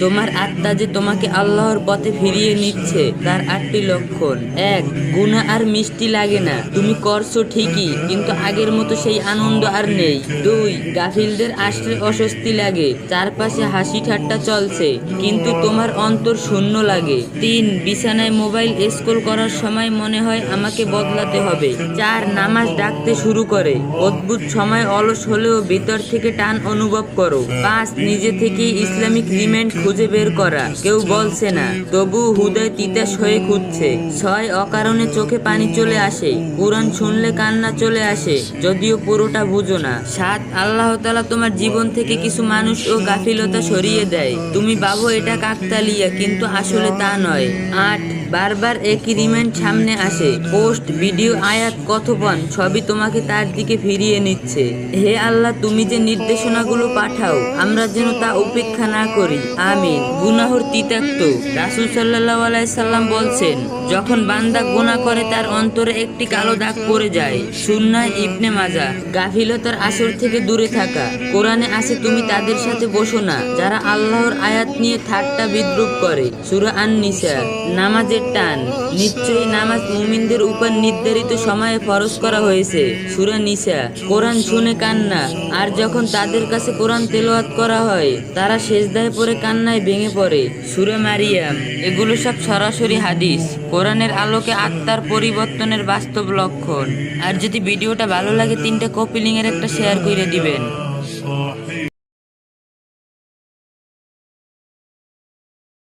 তোমার আত্মা যে তোমাকে আল্লাহর পথে ফিরিয়ে নিচ্ছে তার 8টি লক্ষণ। 1. গুনাহ আর মিষ্টি লাগে না, তুমি করছো ঠিকই কিন্তু আগের মতো সেই আনন্দ আর নেই। 2. গাফিলদের আসলে অস্বস্তি লাগে, চারপাশে হাসি ঠাট্টা চলছে কিন্তু তোমার অন্তর শূন্য লাগে। 3. বিছানায় মোবাইল স্ক্রল করার সময় মনে হয় আমাকে বদলাতে হবে। 4. নামাজ ডাকতে শুরু করে, অদ্ভুত সময় অলস হলেও ভিতর থেকে টান অনুভব করো। 5. নিজে থেকেই ইসলামিক রিমেন্ড খুঁজে বের করা, কেউ বলছে না তবু হৃদয় তিতাস হয়ে খুঁজছে। 6. অকারণে চোখে পানি চলে আসে, কুরআন শুনলে কান্না চলে আসে যদিও পুরোটা বুঝো না। 7. আল্লাহ তাআলা তোমার জীবন থেকে কিছু মানুষ ও গাফিলতা সরিয়ে দেয়, তুমি ভাবো এটা কাকতালিয়া কিন্তু আসলে তা নয়। 8. বারবার একই রিমাইন্ড সামনে আসে, পোস্ট, ভিডিও, আয়াত, কথোপন সবই তোমাকে তার দিকে ফিরিয়ে নিচ্ছে। হে আল্লাহ, তুমি যে নির্দেশনাগুলো পাঠাও আমরা যেন তা উপেক্ষা না করি, আমিন। গুনাহর তিক্ততা। রাসূল সাল্লাল্লাহু আলাইহি সাল্লাম বলছেন, যখন বান্দা গুনাহ করে তার অন্তরে একটি কালো দাগ পড়ে যায়। সুন্নাহ ইবনে মাজাহ। গাফিলতার আসর থেকে দূরে থাকা। কোরআনে আছে তুমি তাদের সাথে বসো না যারা আল্লাহর আয়াত নিয়ে ঠাট্টা বিদ্রূপ করে। সূরা আন-নিসা। নামাজের টান। নিশ্চয়ই নামাজ মুমিনদের উপর নির্ধারিত সময়ে ফরজ করা হয়েছে। সূরা নিসা। কোরআন শুনে কান্না, আর যখন তাদের কাছে কোরআন তেলাওয়াত করা হয় তারা সিজদায় পড়ে কান্নায় ভেঙে পড়ে। সূরা মারিয়াম। এগুলো সব সরাসরি হাদিস, কোরআনের আলোকে আত্মার পরিবর্তনের বাস্তব লক্ষণ। আর যদি ভিডিওটা ভালো লাগে 3টা কপি লিংকের একটা শেয়ার করে দিবেন।